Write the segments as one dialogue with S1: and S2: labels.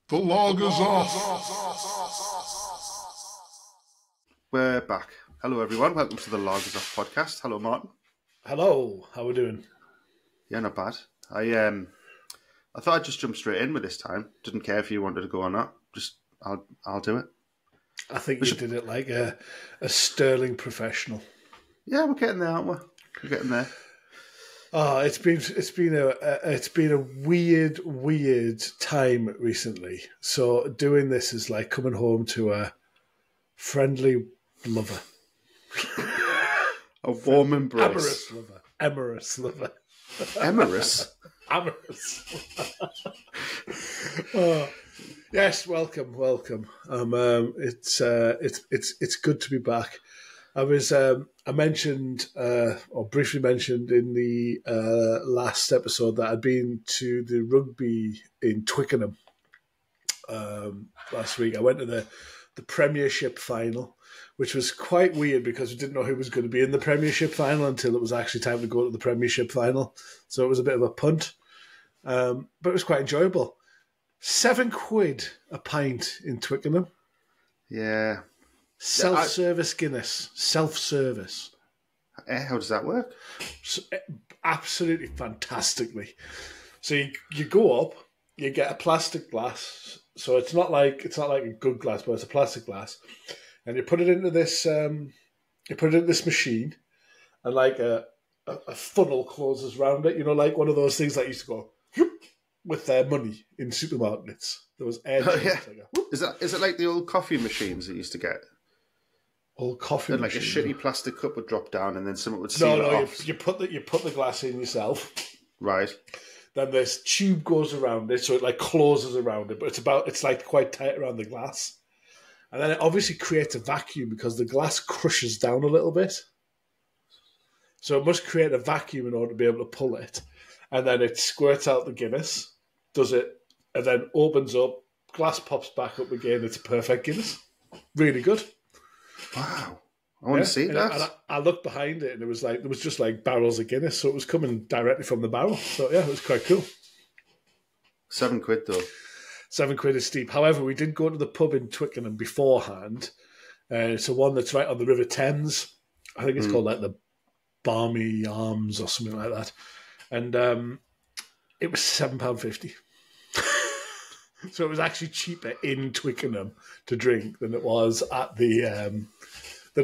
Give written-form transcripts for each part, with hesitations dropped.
S1: The log is off.
S2: We're back. Hello, everyone. Welcome to the Log is Off podcast. Hello, Martin.
S3: Hello. How are we doing?
S2: Yeah, not bad. I thought I'd just jump straight in with this time. Didn't care if you wanted to go or not. I'll do it.
S3: I think you did it like a sterling professional.
S2: Yeah, we're getting there, aren't we? We're getting there.
S3: Oh, it's been a weird time recently. So doing this is like coming home to a friendly lover,
S2: A warm embrace.
S3: amorous lover.
S2: Amorous?
S3: Amorous. Oh, yes, welcome. It's good to be back. I mentioned or briefly mentioned in the last episode that I'd been to the rugby in Twickenham last week. I went to the Premiership final, which was quite weird because we didn't know who was going to be in the Premiership final until it was actually time to go to the Premiership final. So it was a bit of a punt, but it was quite enjoyable. £7 a pint in Twickenham.
S2: Yeah.
S3: Self-service Guinness. Self-service.
S2: How does that work?
S3: So, absolutely fantastically. So you go up, you get a plastic glass. So it's not like a good glass, but it's a plastic glass, and you put it into this machine, and like a funnel closes around it. You know, like one of those things that used to go with their money in supermarkets. There was air.
S2: Oh, yeah. Is it like the old coffee machines that used to get?
S3: Old coffee
S2: and like
S3: machine.
S2: a shitty plastic cup would drop down, and then someone would seal it off.
S3: You put the glass in yourself.
S2: Right.
S3: Then this tube goes around it, so it like closes around it, but it's like quite tight around the glass. And then it obviously creates a vacuum because the glass crushes down a little bit. So it must create a vacuum in order to be able to pull it. And then it squirts out the Guinness, does it, and then opens up, glass pops back up again. It's a perfect Guinness. Really good.
S2: Wow. I want to see that.
S3: And I looked behind it, and there was just like barrels of Guinness, so it was coming directly from the barrel. So yeah, it was quite cool.
S2: £7 though.
S3: £7 is steep. However, we did go to the pub in Twickenham beforehand. It's a one that's right on the River Thames. I think it's called like the Barmy Arms or something like that. And it was £7.50. So it was actually cheaper in Twickenham to drink than it was at the the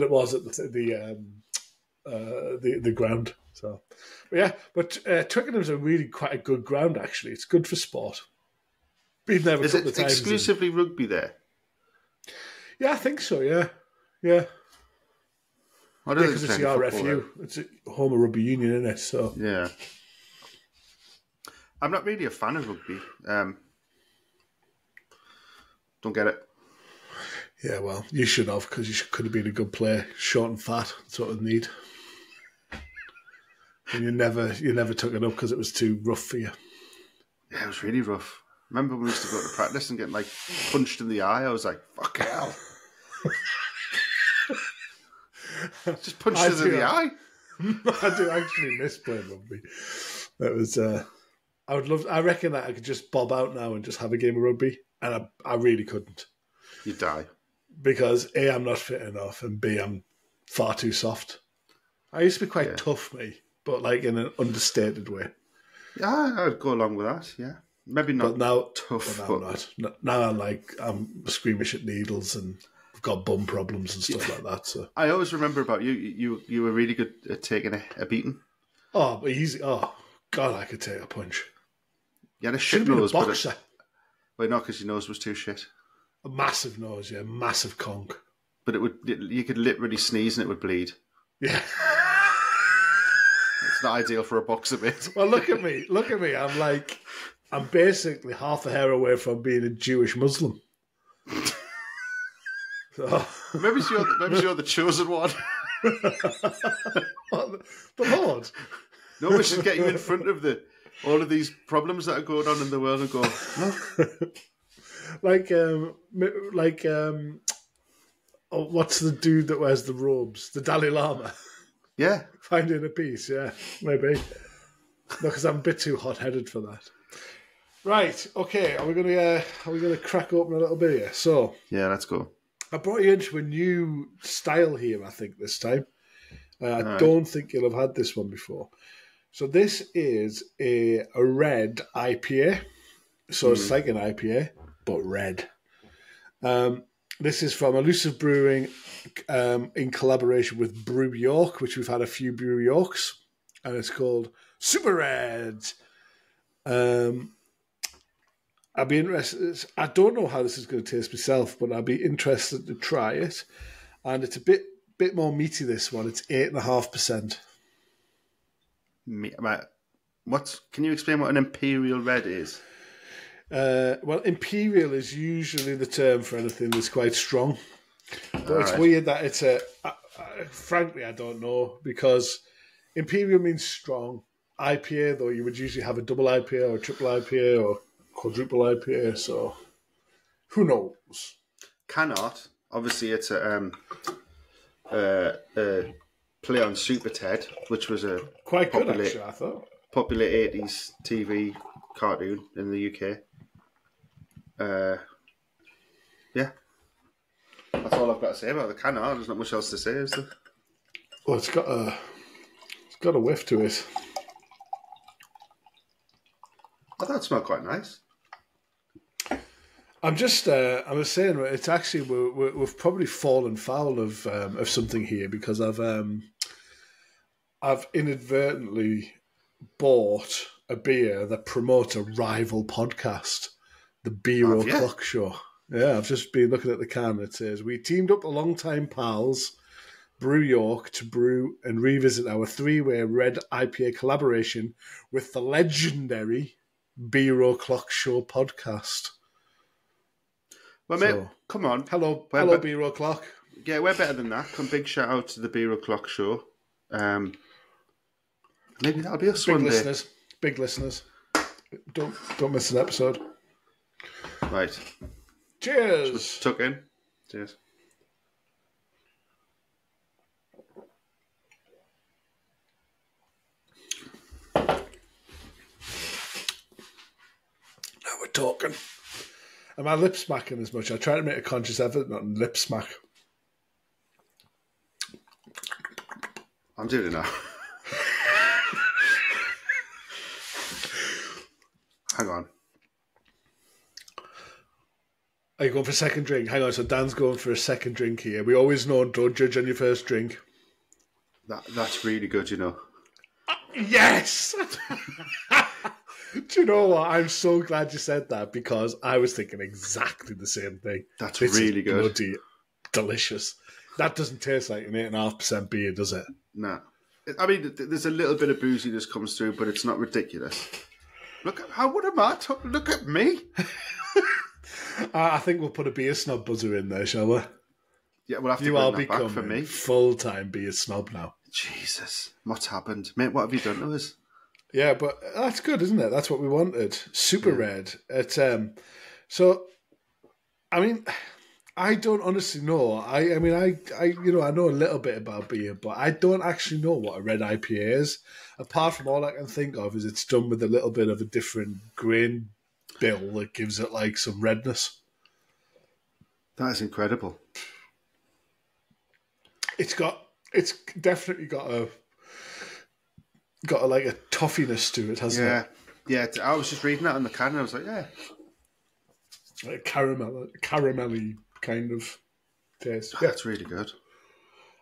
S3: ground. So, but Twickenham's a really quite a good ground actually. It's good for sport. Been there a couple of times.
S2: Is it exclusively rugby there?
S3: Yeah, I think so. Yeah.
S2: I don't think
S3: because it's the RFU. It's a home of rugby union, isn't it? So
S2: yeah. I'm not really a fan of rugby. Don't get it.
S3: Yeah, well, you should have, because you could have been a good player, short and fat, sort of need. And you never took it up because it was too rough for you.
S2: Yeah, it was really rough. Remember when we used to go to practice and get like punched in the eye? I was like, "Fuck hell!" Just punched us in the eye.
S3: I do actually miss playing rugby. That was. I reckon that I could just bob out now and just have a game of rugby, and I really couldn't.
S2: You'd die.
S3: Because A, I'm not fit enough, and B, I'm far too soft. I used to be quite tough, me, but like in an understated way.
S2: Yeah, I'd go along with that, yeah. Maybe not tough,
S3: but I'm not. Now I'm squeamish at needles and I've got bum problems and stuff like that. So
S2: I always remember about you. You were really good at taking a beating.
S3: Oh, but easy. Oh, God, I could take a punch.
S2: You had a shit nose.
S3: Been a boxer.
S2: Wait, no, because your nose was too shit.
S3: A massive nose, yeah, massive conch.
S2: But you could literally sneeze and it would bleed.
S3: Yeah.
S2: It's not ideal for a boxer, mate.
S3: Well, look at me. I'm basically half a hair away from being a Jewish Muslim. So.
S2: Maybe you're the chosen one.
S3: The Lord.
S2: No, we should get you in front of all of these problems that are going on in the world and go, look.
S3: What's the dude that wears the robes? The Dalai Lama.
S2: Yeah.
S3: Finding a peace, yeah, maybe. No, because I'm a bit too hot-headed for that. Right. Okay. Are we gonna crack open a little bit here? So
S2: Yeah, let's go.
S3: I brought you into a new style here. I think this time. I
S2: All right.
S3: don't think you'll have had this one before. So this is a red IPA. So it's like an IPA, but red. This is from Elusive Brewing in collaboration with Brew York, which we've had a few Brew Yorks, and it's called Super Red. I'd be interested. I don't know how this is going to taste myself, but I'd be interested to try it. And it's a bit more meaty. This one, it's 8.5%.
S2: Can you explain what an imperial red is?
S3: Well, imperial is usually the term for anything that's quite strong. But it's
S2: right.
S3: weird that it's frankly, I don't know, because imperial means strong. IPA, though, you would usually have a double IPA or a triple IPA or quadruple IPA, so who knows?
S2: Cannot. Obviously, it's a play on Super Ted, which was a
S3: Quite good, actually, I thought.
S2: Popular 80s TV cartoon in the UK. Yeah. That's all I've got to say about the Canard. There's not much else to say, is there?
S3: Well, it's got a whiff to it.
S2: I thought it smelled quite nice.
S3: I was saying, it's actually we've probably fallen foul of something here because I've inadvertently bought a beer that promotes a rival podcast, the Beer O'Clock Show. Yeah, I've just been looking at the can. It says, we teamed up the longtime pals, Brew York, to brew and revisit our three-way red IPA collaboration with the legendary Beer O'Clock Show podcast.
S2: Well, mate, come on.
S3: Hello, Beer O'Clock.
S2: Yeah, we're better than that. Big shout out to the Beer O'Clock Show. Maybe that'll be us one day.
S3: Big listeners. Don't miss an episode.
S2: Right.
S3: Cheers.
S2: Tuck in. Cheers.
S3: Now we're talking. Am I lip smacking as much? I try to make a conscious effort not to lip smack.
S2: I'm doing it now. Hang on.
S3: Are you going for a second drink? Hang on, so Dan's going for a second drink here. We always know, don't judge on your first drink.
S2: That's really good, you know.
S3: Yes! Do you know what? I'm so glad you said that because I was thinking exactly the same thing.
S2: That's really good.
S3: Bloody delicious. That doesn't taste like an 8.5% beer, does it?
S2: No. I mean, there's a little bit of booziness comes through, but it's not ridiculous. Look at me.
S3: I think we'll put a beer snob buzzer in there, shall we?
S2: Yeah, we'll have to bring that back for me.
S3: Full-time beer snob now.
S2: Jesus, what's happened? Mate, what have you done to us?
S3: Yeah, but that's good, isn't it? That's what we wanted. Super red. So, I mean, I don't honestly know. I know a little bit about beer, but I don't actually know what a red IPA is. Apart from all I can think of is it's done with a little bit of a different grain bill that gives it like some redness.
S2: That is incredible.
S3: It's definitely got a like a toffiness to it, hasn't it?
S2: Yeah. I was just reading that on the can and I was like, yeah.
S3: Like caramelly kind of taste.
S2: That's really good.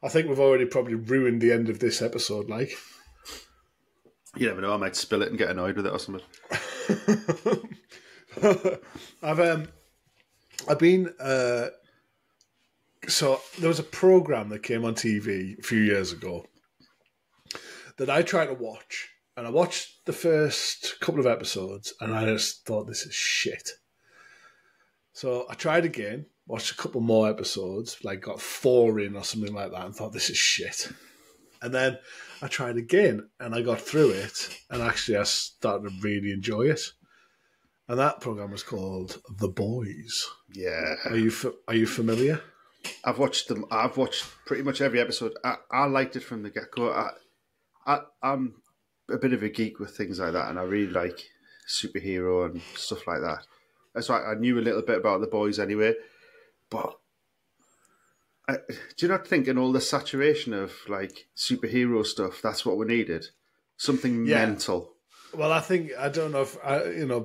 S3: I think we've already probably ruined the end of this episode, like.
S2: You never know, I might spill it and get annoyed with it or something.
S3: I've been so there was a program that came on TV a few years ago that I tried to watch, and I watched the first couple of episodes and I just thought, this is shit. So I tried again, watched a couple more episodes, like got 4 in or something like that, and thought, this is shit. And then I tried again and I got through it, and actually I started to really enjoy it. And that program was called The Boys.
S2: Yeah.
S3: Are you familiar?
S2: I've watched them. I've watched pretty much every episode. I liked it from the get-go. I'm a bit of a geek with things like that, and I really like superhero and stuff like that. That's why I knew a little bit about The Boys anyway. But do you not think in all the saturation of like superhero stuff, that's what we needed? Something mental.
S3: Well, I don't know if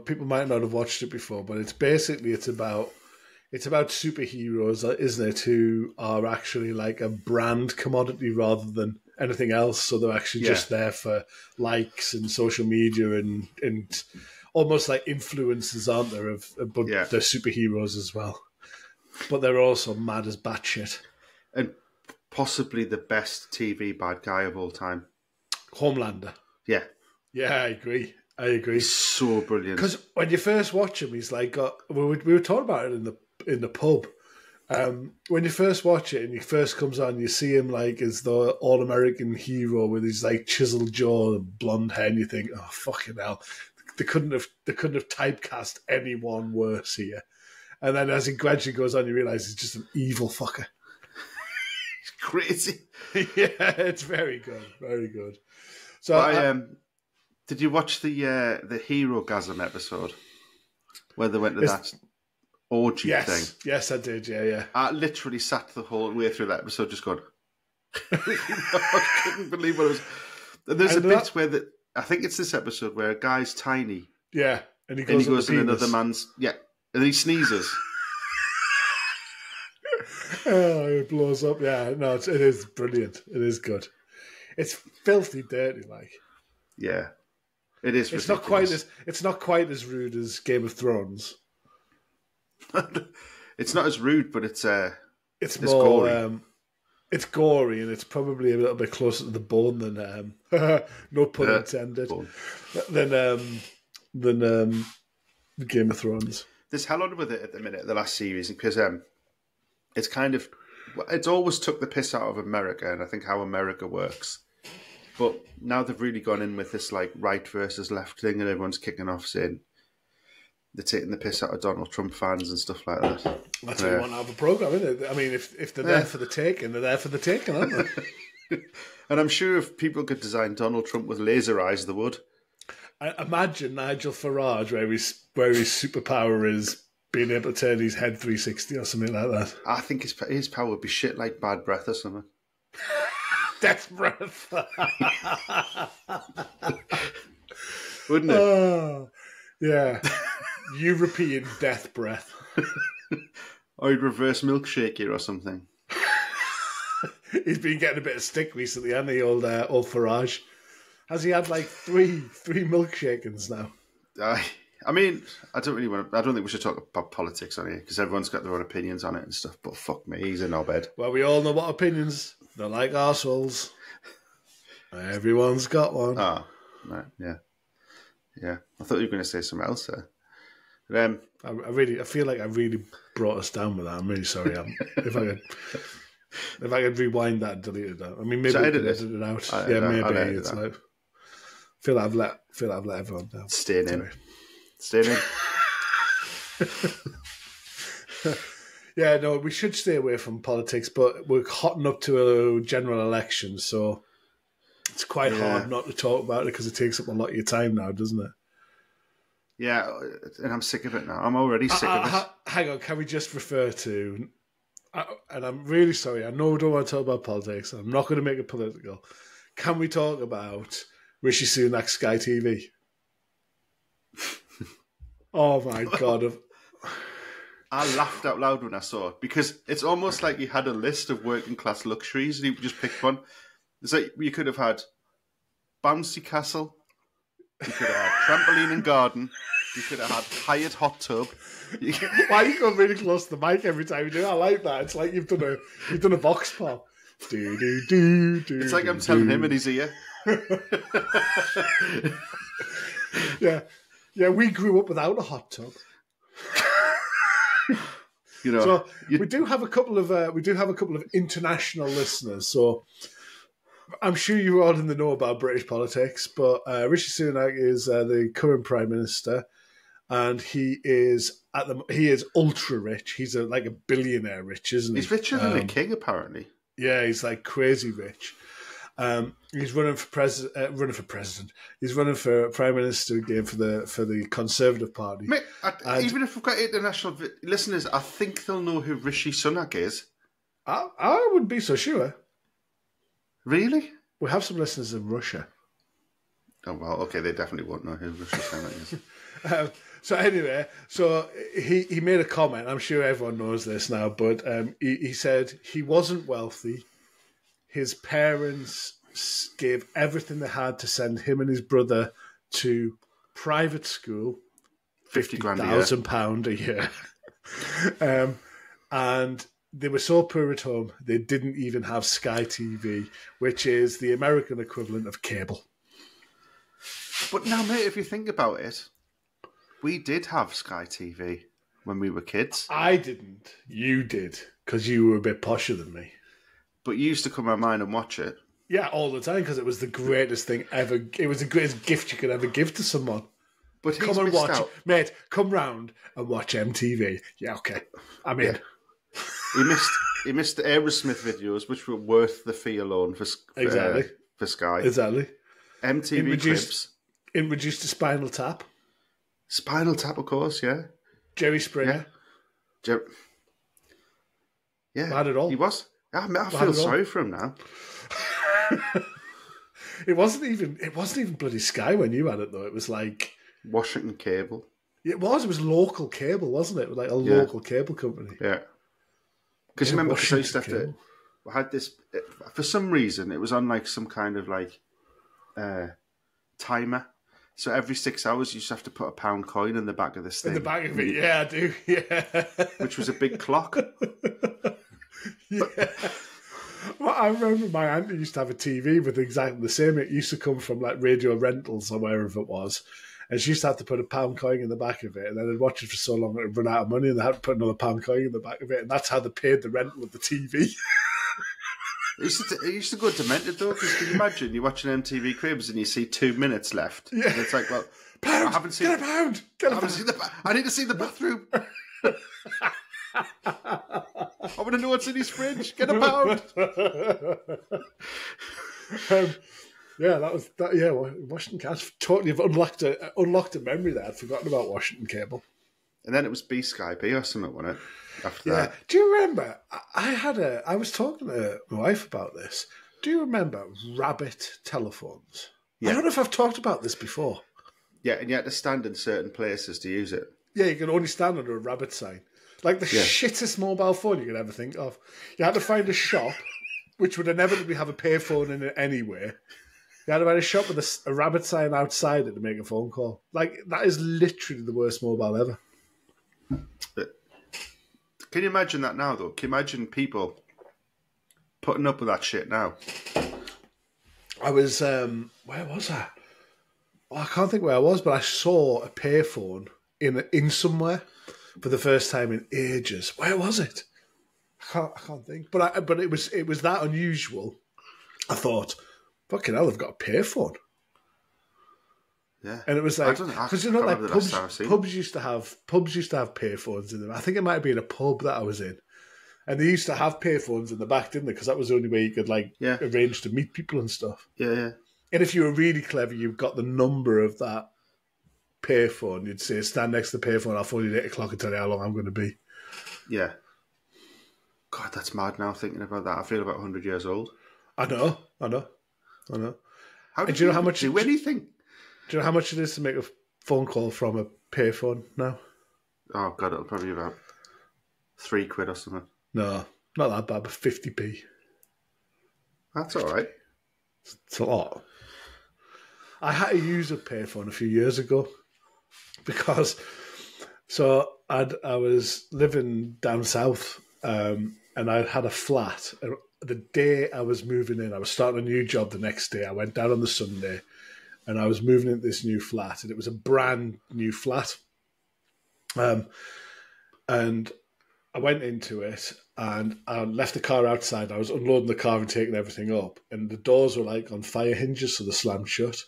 S3: people might not have watched it before, but it's about superheroes, isn't it? Who are actually like a brand commodity rather than anything else. So they're actually just there for likes and social media and almost like influencers, aren't there? But they're superheroes as well. But they're also mad as batshit.
S2: And possibly the best TV bad guy of all time.
S3: Homelander.
S2: Yeah.
S3: Yeah, I agree. He's
S2: so brilliant.
S3: Because when you first watch him, he's like we were talking about it in the pub. When you first watch it and he first comes on, you see him like as the all-American hero with his like chiseled jaw and blonde hair, and you think, oh fucking hell, they couldn't have typecast anyone worse here. And then as he gradually goes on, you realise he's just an evil fucker.
S2: He's crazy.
S3: Yeah, it's very good, very good. So
S2: did you watch the Hero-gasm episode where they went to that orgy thing?
S3: Yes, I did. Yeah.
S2: I literally sat the whole way through that episode just going, I couldn't believe what it was. And there's a bit where I think it's this episode where a guy's tiny.
S3: Yeah, and he goes
S2: in another man's and then he sneezes.
S3: Oh, it blows up. Yeah, no, it is brilliant. It is good. It's filthy dirty, like.
S2: Yeah, it is.
S3: It's not quite as rude as Game of Thrones.
S2: It's not as rude, but it's more
S3: gory. It's gory, and it's probably a little bit closer to the bone than no pun intended. Than Game of Thrones.
S2: There's hell on with it at the minute, the last series, because it's always took the piss out of America, and I think how America works. But now they've really gone in with this like right versus left thing, and everyone's kicking off saying they're taking the piss out of Donald Trump fans and stuff like that.
S3: That's why you want to have a program, isn't it? I mean, if they're there for the taking, they're there for the taking, aren't they?
S2: And I'm sure if people could design Donald Trump with laser eyes, they would.
S3: I imagine Nigel Farage, where his superpower is being able to turn his head 360 or something like that.
S2: I think his power would be shit like bad breath or something.
S3: Death breath.
S2: Wouldn't it?
S3: Oh, yeah. European death breath.
S2: Or he'd reverse milkshake you or something.
S3: He's been getting a bit of stick recently, hasn't he, old Farage? Has he had like three milkshakings now?
S2: I mean, I don't think we should talk about politics on here because everyone's got their own opinions on it and stuff. But fuck me, he's a knobhead.
S3: Well, we all know what opinions. They're like arseholes. Everyone's got one.
S2: Oh, right, yeah. I thought you were going to say something else there. But,
S3: I feel like I really brought us down with that. I'm really sorry. If I could rewind that and delete that. I mean, maybe I could edit it out. Maybe it's like. I feel like I've let everyone down.
S2: Staying in.
S3: Yeah, no, we should stay away from politics, but we're hotting up to a general election, so it's quite hard not to talk about it because it takes up a lot of your time now, doesn't it?
S2: Yeah, and I'm sick of it now. I'm already sick of it.
S3: Hang on, can we just refer to... and I'm really sorry, I know we don't want to talk about politics. I'm not going to make it political. Can we talk about Rishi Sunak Sky TV? Oh my God.
S2: I laughed out loud when I saw it because it's almost like he had a list of working class luxuries and he just picked one. It's like you could have had bouncy castle, you could have had trampoline and garden, you could have had hired hot tub.
S3: Why you go really close to the mic every time you do it? I like that. It's like you've done a vox pop.
S2: It's like I'm telling him in his ear.
S3: Yeah, we grew up without a hot tub. So we do have a couple of international listeners. So I'm sure you're all in the know about British politics, but Rishi Sunak is the current Prime Minister, and he is ultra rich. He's like a billionaire rich, isn't he?
S2: He's richer than the king, apparently.
S3: Yeah, he's like crazy rich. He's running for president. He's running for prime minister again for the Conservative Party.
S2: Mate, even if we've got international listeners, I think they'll know who Rishi Sunak is.
S3: I wouldn't be so sure.
S2: Really?
S3: We have some listeners in Russia.
S2: Oh well, okay, they definitely won't know who Rishi Sunak is.
S3: So anyway, he made a comment. I'm sure everyone knows this now, but he said he wasn't wealthy. His parents gave everything they had to send him and his brother to private school, £50,000 a year. And they were so poor at home, they didn't even have Sky TV, which is the American equivalent of cable.
S2: But now, mate, if you think about it, we did have Sky TV when we were kids.
S3: I didn't. You did, because you were a bit posher than me.
S2: But you used to come on mine and watch it.
S3: Yeah, all the time, because it was the greatest thing ever. It was the greatest gift you could ever give to someone.
S2: But
S3: come and watch it. Mate, come round and watch MTV. Yeah, okay. I'm in.
S2: Yeah. He missed the Aerosmith videos, which were worth the fee alone for Sky.
S3: Exactly.
S2: MTV clips.
S3: Introduced to Spinal Tap.
S2: Spinal Tap, of course, yeah.
S3: Jerry Springer.
S2: Yeah.
S3: Had it all.
S2: He was. I feel sorry for him now.
S3: It wasn't even bloody Sky when you had it, though. It was like
S2: Washington Cable.
S3: It was local cable, wasn't it? It was like a local cable company.
S2: Yeah. Because remember, I used to have to. I had this for some reason. It was on like some kind of like timer. So every 6 hours, you used to have to put a £1 coin in the back of this thing.
S3: In the back of it, yeah, I do. Yeah.
S2: Which was a big clock.
S3: Yeah. Well, I remember my auntie used to have a TV with exactly the same. It used to come from like Radio Rentals or wherever it was. And she used to have to put a £1 coin in the back of it. And then they'd watch it for so long that it'd run out of money and they had to put another £1 coin in the back of it. And that's how they paid the rental of the TV.
S2: It used to go demented though, because can you imagine you're watching MTV Cribs and you see 2 minutes left?
S3: Yeah.
S2: And it's like, well,
S3: pound,
S2: I haven't seen
S3: get a pound. Get a pound.
S2: I need to see the bathroom. I want to know what's in his fridge. Get a pound.
S3: Yeah, that was that. Yeah, Washington Cable. Totally unlocked a memory there. I'd forgotten about Washington Cable.
S2: And then it was B Sky B or something, wasn't it? After that.
S3: Do you remember? I was talking to my wife about this. Do you remember rabbit telephones? Yeah. I don't know if I've talked about this before.
S2: Yeah, and you had to stand in certain places to use it.
S3: Yeah, you can only stand under a rabbit sign. Like the shittest mobile phone you could ever think of. You had to find a shop, which would inevitably have a payphone in it anyway. You had to find a shop with a rabbit sign outside it to make a phone call. Like, that is literally the worst mobile ever.
S2: Can you imagine that now, though? Can you imagine people putting up with that shit now?
S3: I was, where was I? I can't think where I was, but I saw a payphone in somewhere for the first time in ages. Where was it? I can't think. But it was that unusual. I thought, fucking hell, I've got a payphone.
S2: Yeah,
S3: and it was like, because you know, like pubs used to have payphones in them. I think it might have been a pub that I was in, and they used to have payphones in the back, didn't they? Because that was the only way you could arrange to meet people and stuff.
S2: Yeah, yeah.
S3: And if you were really clever, you got the number of that payphone. You'd say, "Stand next to the payphone. I'll phone you at 8 o'clock and tell you how long I'm going to be."
S2: Yeah. God, that's mad now thinking about that. I feel about 100 years old.
S3: I know.
S2: How did you know how much do anything?
S3: Do you know how much it is to make a phone call from a payphone now?
S2: Oh, God, it'll probably be about £3 or something.
S3: No, not that bad, but 50p.
S2: That's all right.
S3: It's a lot. I had to use a payphone a few years ago because I was living down south and I had a flat. And the day I was moving in, I was starting a new job the next day. I went down on the Sunday. And I was moving into this new flat, and it was a brand new flat. And I went into it, and I left the car outside. I was unloading the car and taking everything up, and the doors were like on fire hinges, so they slammed shut.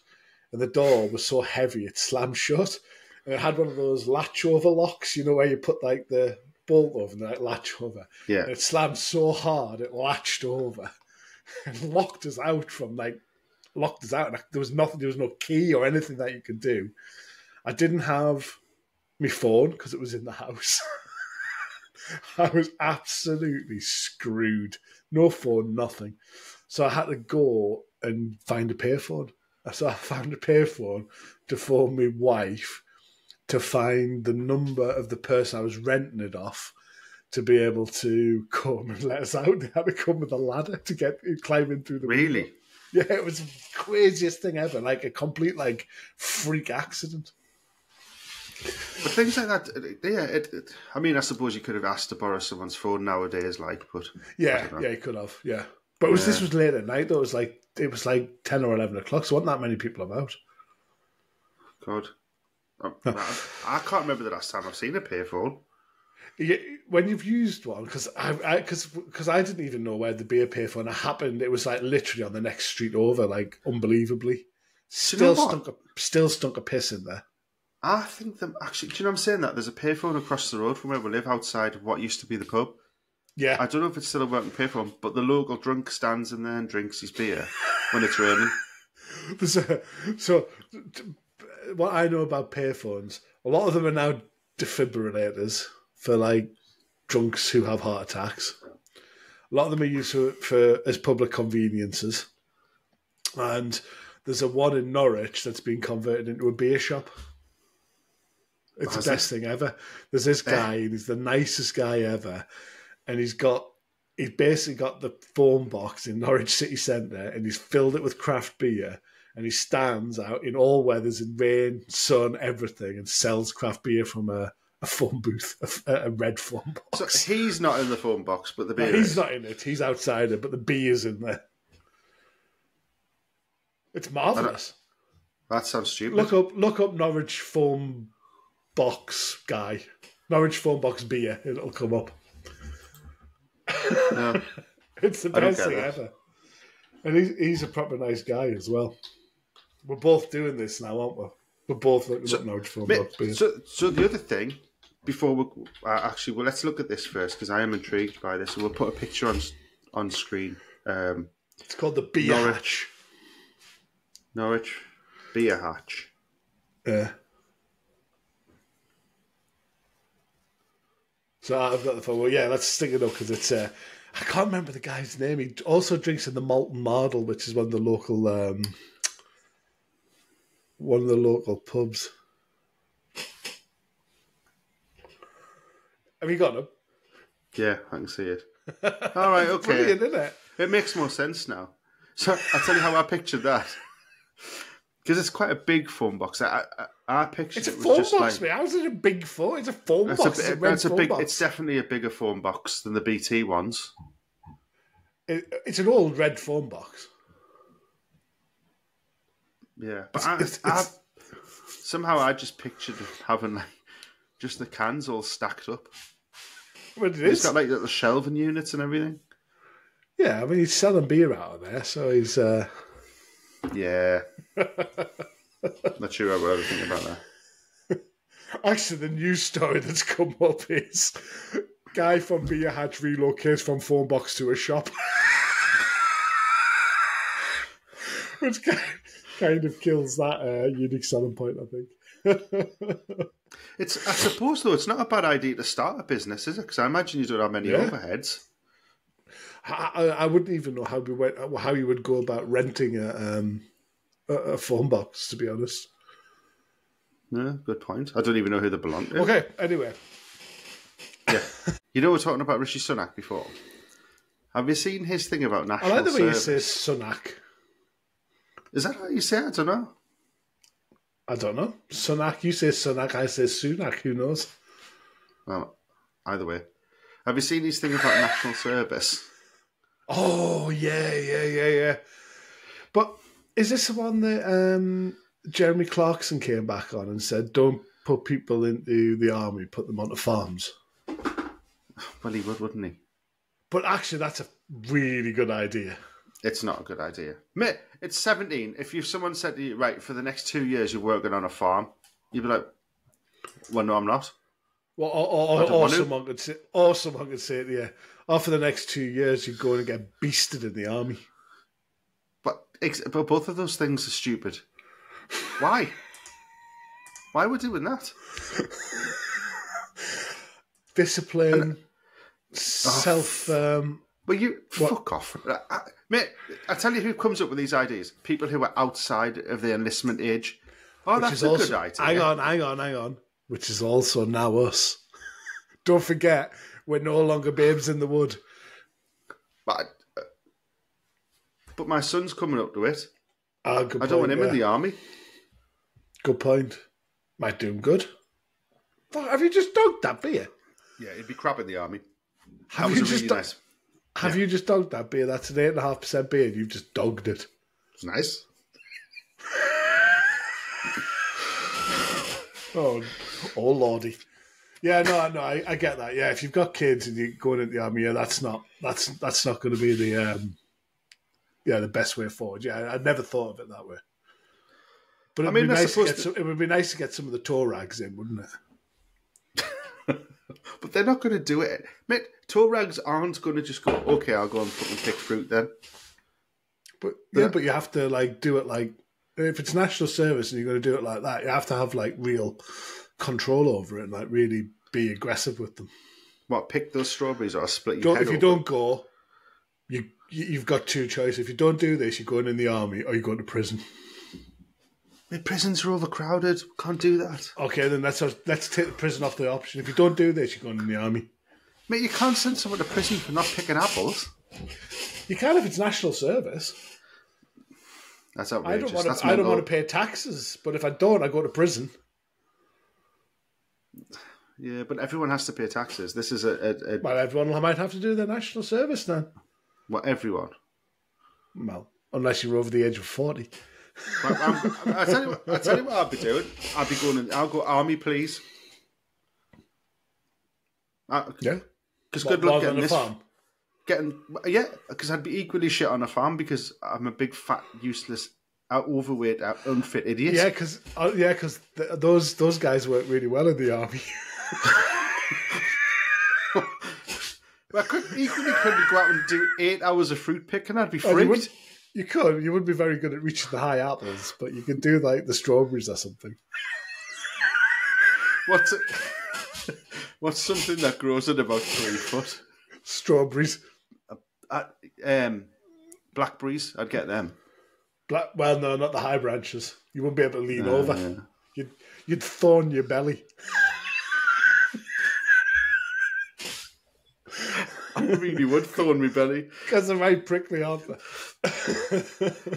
S3: And the door was so heavy, it slammed shut. And it had one of those latch over locks, you know, where you put like the bolt over and like latch over.
S2: Yeah.
S3: And it slammed so hard, it latched over. and locked us out. And there was nothing. There was no key or anything that you could do. I didn't have my phone because it was in the house. I was absolutely screwed. No phone, nothing. So I had to go and find a payphone. So I found a payphone to phone my wife to find the number of the person I was renting it off to be able to come and let us out. They had to come with a ladder to climb in through the window.
S2: Really?
S3: Yeah, it was the craziest thing ever. Like a complete freak accident.
S2: But things like that, yeah. I mean, I suppose you could have asked to borrow someone's phone nowadays, but
S3: yeah, you could have, yeah. But this was late at night, though. It was like 10 or 11 o'clock, so wasn't that many people about.
S2: God. I can't remember the last time I've seen a payphone.
S3: Yeah, when you've used one, because I didn't even know where the beer payphone happened. It was literally on the next street over, unbelievably. Still stunk a piss in there.
S2: I think actually, do you know what I'm saying? That there's a payphone across the road from where we live, outside of what used to be the pub.
S3: Yeah,
S2: I don't know if it's still a working payphone, but the local drunk stands in there and drinks his beer when it's raining.
S3: So, what I know about payphones, a lot of them are now defibrillators for drunks who have heart attacks. A lot of them are used as public conveniences, and there's a one in Norwich that's been converted into a beer shop. It's the best thing ever. There's this guy, and he's the nicest guy ever, and he's basically got the phone box in Norwich city centre, and he's filled it with craft beer, and he stands out in all weathers, in rain, sun, everything, and sells craft beer from a phone booth, a red phone box.
S2: So he's not in the phone box, but the beer
S3: He's not in it. He's outside it, but the beer's in there. It's marvellous.
S2: That sounds stupid.
S3: Look up Norwich phone box guy. Norwich phone box beer. It'll come up.
S2: No,
S3: it's the best thing ever. And he's a proper nice guy as well. We're both doing this now, aren't we? We're both looking up Norwich phone box beer.
S2: So the other thing, before let's look at this first, because I am intrigued by this. So we'll put a picture on screen.
S3: It's called the Beer Hatch.
S2: Norwich Beer Hatch.
S3: Yeah. So I've got the phone. Well, yeah, let's stick it up because it's. I can't remember the guy's name. He also drinks in the Malton Mardle, which is one of the local pubs. Have you got him?
S2: Yeah, I can see it. All right, okay.
S3: Brilliant, isn't it?
S2: It makes more sense now. So I'll tell you how I pictured that. Because it's quite a big phone box. I pictured it was just
S3: box, mate. How's it a big phone? It's a phone box.
S2: It's definitely a bigger phone box than the BT ones.
S3: It's an old red phone box.
S2: Yeah, but somehow I just pictured having just the cans all stacked up.
S3: But
S2: It's got little shelving units and everything.
S3: Yeah, I mean he's selling beer out of there, so he's.
S2: Yeah. Not sure what I was thinking about that.
S3: Actually, the news story that's come up is guy from Beer Hatch relocates from phone box to a shop. Which kind of kills that unique selling point, I think.
S2: I suppose, though, it's not a bad idea to start a business, is it? Because I imagine you don't have many overheads.
S3: I wouldn't even know how you would go about renting a phone box, to be honest.
S2: Yeah, good point. I don't even know who they belong to.
S3: Okay, anyway.
S2: Yeah. You know, we were talking about Rishi Sunak before. Have you seen his thing about national service?
S3: I like the way you say Sunak.
S2: Is that how you say it? I don't know.
S3: I don't know. Sunak, you say Sunak, I say Sunak. Who knows?
S2: Well, either way. Have you seen his thing about national service?
S3: Oh, yeah. But is this the one that Jeremy Clarkson came back on and said, don't put people into the army, put them onto farms?
S2: Well, he would, wouldn't he?
S3: But actually, that's a really good idea.
S2: It's not a good idea. Mate, it's 17. If someone said to you, right, for the next 2 years you're working on a farm, you'd be like, well, no, I'm not.
S3: Well, or someone could say to you, for the next 2 years you're going to get beasted in the army.
S2: But both of those things are stupid. Why? Why are we doing that?
S3: Discipline, self...
S2: Well, fuck off. Mate, I tell you who comes up with these ideas. People who are outside of the enlistment age. Oh, that's a good idea.
S3: Hang on. Which is also now us. Don't forget, we're no longer babes in the wood.
S2: But my son's coming up to it.
S3: I
S2: don't want him in the army.
S3: Good point. Might do him good. Have you just dogged that beer?
S2: Yeah, he'd be crap in the army.
S3: Have you just dogged that beer? That's an 8.5% beer. You've just dogged it.
S2: It's nice.
S3: Oh lordy. Yeah, no, I get that. Yeah, if you've got kids and you're going into the army, yeah, that's not going to be the best way forward. Yeah, I never thought of it that way. But it would be nice to get some of the tow rags in, wouldn't it?
S2: But they're not going to do it. Mate, tow rags aren't going to just go, okay, I'll go and fucking pick fruit then.
S3: But you have to do it if it's national service and you're going to do it like that, you have to have real control over it and really be aggressive with them.
S2: What, pick those strawberries or split your head
S3: If you don't go, you've got two choices. If you don't do this, you're going in the army or you're going to prison.
S2: The prisons are overcrowded. Can't do that.
S3: Okay, then let's take the prison off the option. If you don't do this, you're going in the army.
S2: Mate, you can't send someone to prison for not picking apples.
S3: You can if it's national service.
S2: That's outrageous.
S3: I don't want to pay taxes, but if I don't, I go to prison.
S2: Yeah, but everyone has to pay taxes. This is
S3: Well, everyone might have to do their national service then.
S2: What, everyone?
S3: Well, unless you're over the age of 40.
S2: I tell you what I'll be doing. I'll go army, please.
S3: Yeah.
S2: Because good luck getting this.
S3: Farm.
S2: Because I'd be equally shit on a farm because I'm a big, fat, useless, overweight, unfit idiot.
S3: Yeah, because those guys work really well in the army.
S2: Well, I couldn't go out and do 8 hours of fruit picking. I'd be freaked.
S3: You could. You wouldn't be very good at reaching the high apples, but you could do the strawberries or something.
S2: What's something that grows at about 3 foot?
S3: Strawberries.
S2: Blackberries. I'd get them.
S3: Well, no, not the high branches. You wouldn't be able to lean over. Yeah. You'd thorn your belly.
S2: I really would thorn my belly
S3: because they're very prickly, aren't they?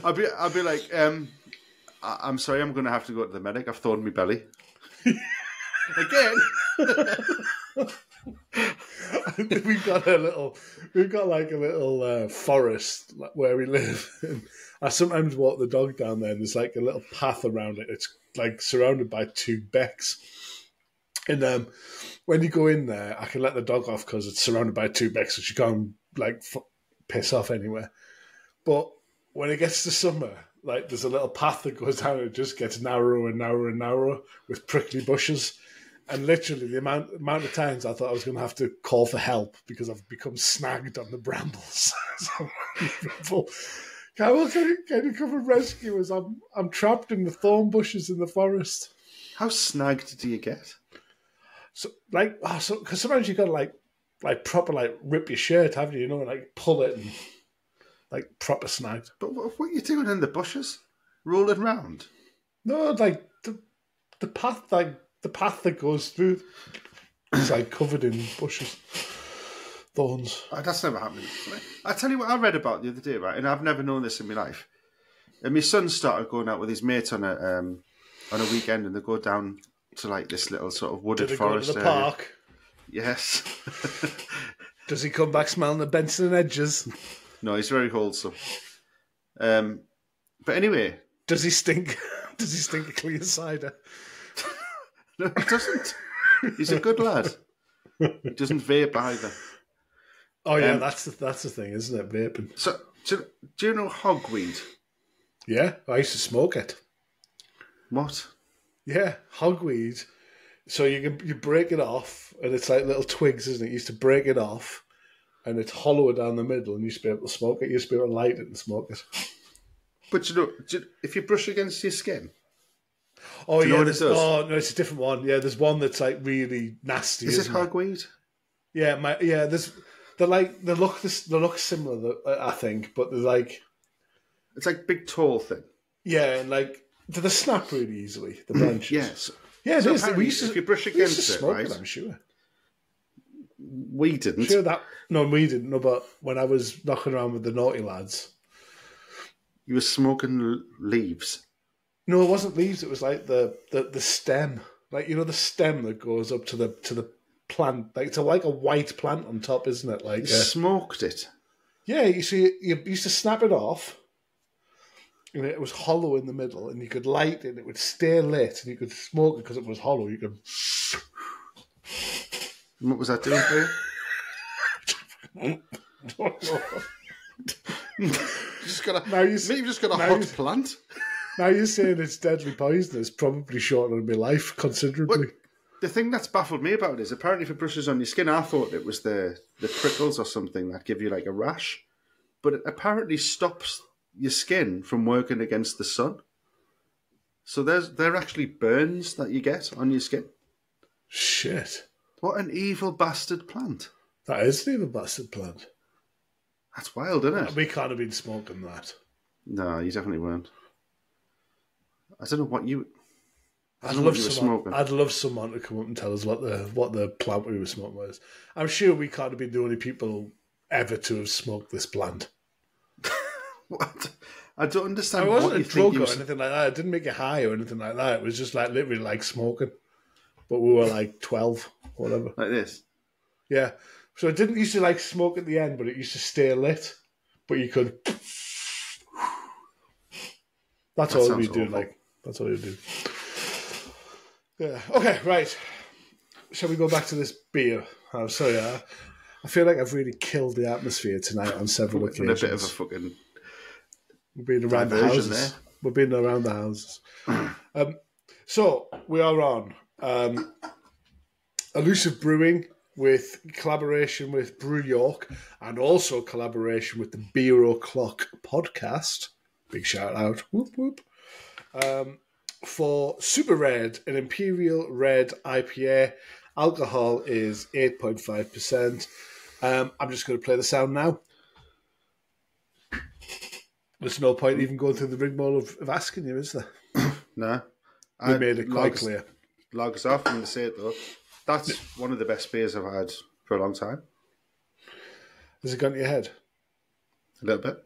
S2: I'd be like, I'm sorry, I'm going to have to go to the medic. I've thorned my belly again.
S3: We've got a little forest where we live. And I sometimes walk the dog down there, and there's a little path around it. It's surrounded by 2 becks. And when you go in there, I can let the dog off because it's surrounded by 2 becks, so she can't piss off anywhere. But when it gets to summer, there's a little path that goes down, and it just gets narrower and narrower and narrower with prickly bushes. And literally, the amount of times I thought I was going to have to call for help because I've become snagged on the brambles. So people, can you come and rescue us? I'm trapped in the thorn bushes in the forest.
S2: How snagged do you get?
S3: So because sometimes you got to proper rip your shirt, haven't you? Pull it and proper snagged.
S2: But what are you doing in the bushes? Rolling round?
S3: No, the path the path that goes through is covered in bushes, thorns.
S2: That's never happened. I tell you what I read about the other day, right? And I've never known this in my life. And my son started going out with his mates on a weekend, and they go down to this little sort of wooded forest
S3: go to the
S2: area.
S3: Park?
S2: Yes.
S3: Does he come back smelling the Benson and Hedges?
S2: No, he's very wholesome. But anyway,
S3: does he stink? Does he stink of clear cider?
S2: No, he doesn't. He's a good lad. He doesn't vape either.
S3: Oh yeah, that's the thing, isn't it? Vaping.
S2: So, do you know hogweed?
S3: Yeah, I used to smoke it.
S2: What?
S3: Yeah, hogweed. So you break it off, and it's little twigs, isn't it? You used to break it off, and it's hollower down the middle, and you used to be able to smoke it. You used to be able to light it and smoke it.
S2: But if you brush against your skin,
S3: Oh
S2: do you know
S3: yeah,
S2: what it does?
S3: oh no, it's a different one. Yeah, there's one that's like really nasty.
S2: Is it
S3: isn't there?
S2: hogweed?
S3: Yeah, they look similar, I think, but they're like
S2: It's like big tall thing.
S3: yeah, and like do they snap really easily? The branches.
S2: Yes.
S3: Yeah, it
S2: So
S3: is.
S2: apparently, if you brush against it,
S3: smoke
S2: right?
S3: I'm sure.
S2: We didn't.
S3: Sure that no, we didn't. No, but when I was knocking around with the naughty lads,
S2: You were smoking leaves.
S3: no, it wasn't leaves. It was like the stem, like the stem that goes up to the plant. Like it's like a white plant on top, isn't it? Like
S2: You smoked it.
S3: yeah, you see, you used to snap it off, and it was hollow in the middle, and you could light it, and it would stay lit, and you could smoke it because it was hollow. You could.
S2: What was that doing for you?
S3: Don't know.
S2: You've just got a hot plant.
S3: Now you're saying it's deadly poisonous, probably shortening my life considerably.
S2: But the thing that's baffled me about it is apparently if it brushes on your skin, I thought it was the prickles or something that give you like a rash. But it apparently stops your skin from working against the sun. So there are actually burns that you get on your skin.
S3: Shit.
S2: What an evil bastard plant.
S3: That is an evil bastard plant.
S2: That's wild, isn't it?
S3: We can't have been smoking that.
S2: No, you definitely weren't. I don't know what you...
S3: I'd love someone to come up and tell us what the plant we were smoking was. I'm sure we can't have been the only people ever to have smoked this plant.
S2: What? I don't understand.
S3: I wasn't a drug or
S2: think
S3: anything like that. It didn't make you high or anything like that. It was just like literally like smoking. But we were like 12 or whatever.
S2: Like this?
S3: Yeah. So it didn't used to like smoke at the end, but it used to stay lit. But you could. That's all we do. Like that's all you do. Yeah. Okay. Right. Shall we go back to this beer? Oh, sorry. I feel like I've really killed the atmosphere tonight on several occasions.
S2: A bit of a fucking.
S3: We've been around the houses. There. We've been around the houses. So we are on Elusive Brewing with collaboration with Brew York and also collaboration with the Beer O'Clock podcast. Big shout out. Whoop, whoop. For Super Red, an Imperial Red IPA. Alcohol is 8.5%. I'm just going to play the sound now. There's no point even going through the rigmarole of asking you, is there?
S2: No.
S3: We made it quite clear.
S2: Logs off, I'm going to say it though. That's one of the best beers I've had for a long time.
S3: Has it gone to your head?
S2: A little bit.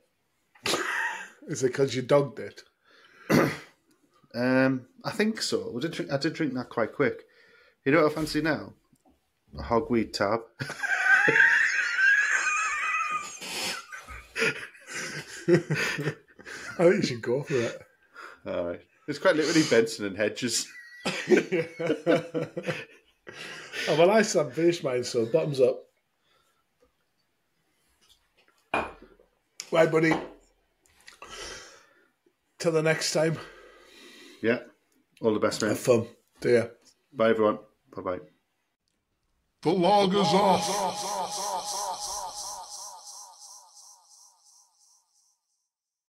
S3: Is it because you dogged it?
S2: I think so. I did drink that quite quick. You know what I fancy now? A Hogweed tab.
S3: I think you should go for it.
S2: All right. It's quite literally Benson and Hedges.
S3: Oh, well, I still haven't finished mine, so bottoms up. Right, buddy. Till the next time.
S2: Yeah. All the best, man.
S3: Have fun. See ya.
S2: Bye, everyone. Bye-bye.
S1: The log is off.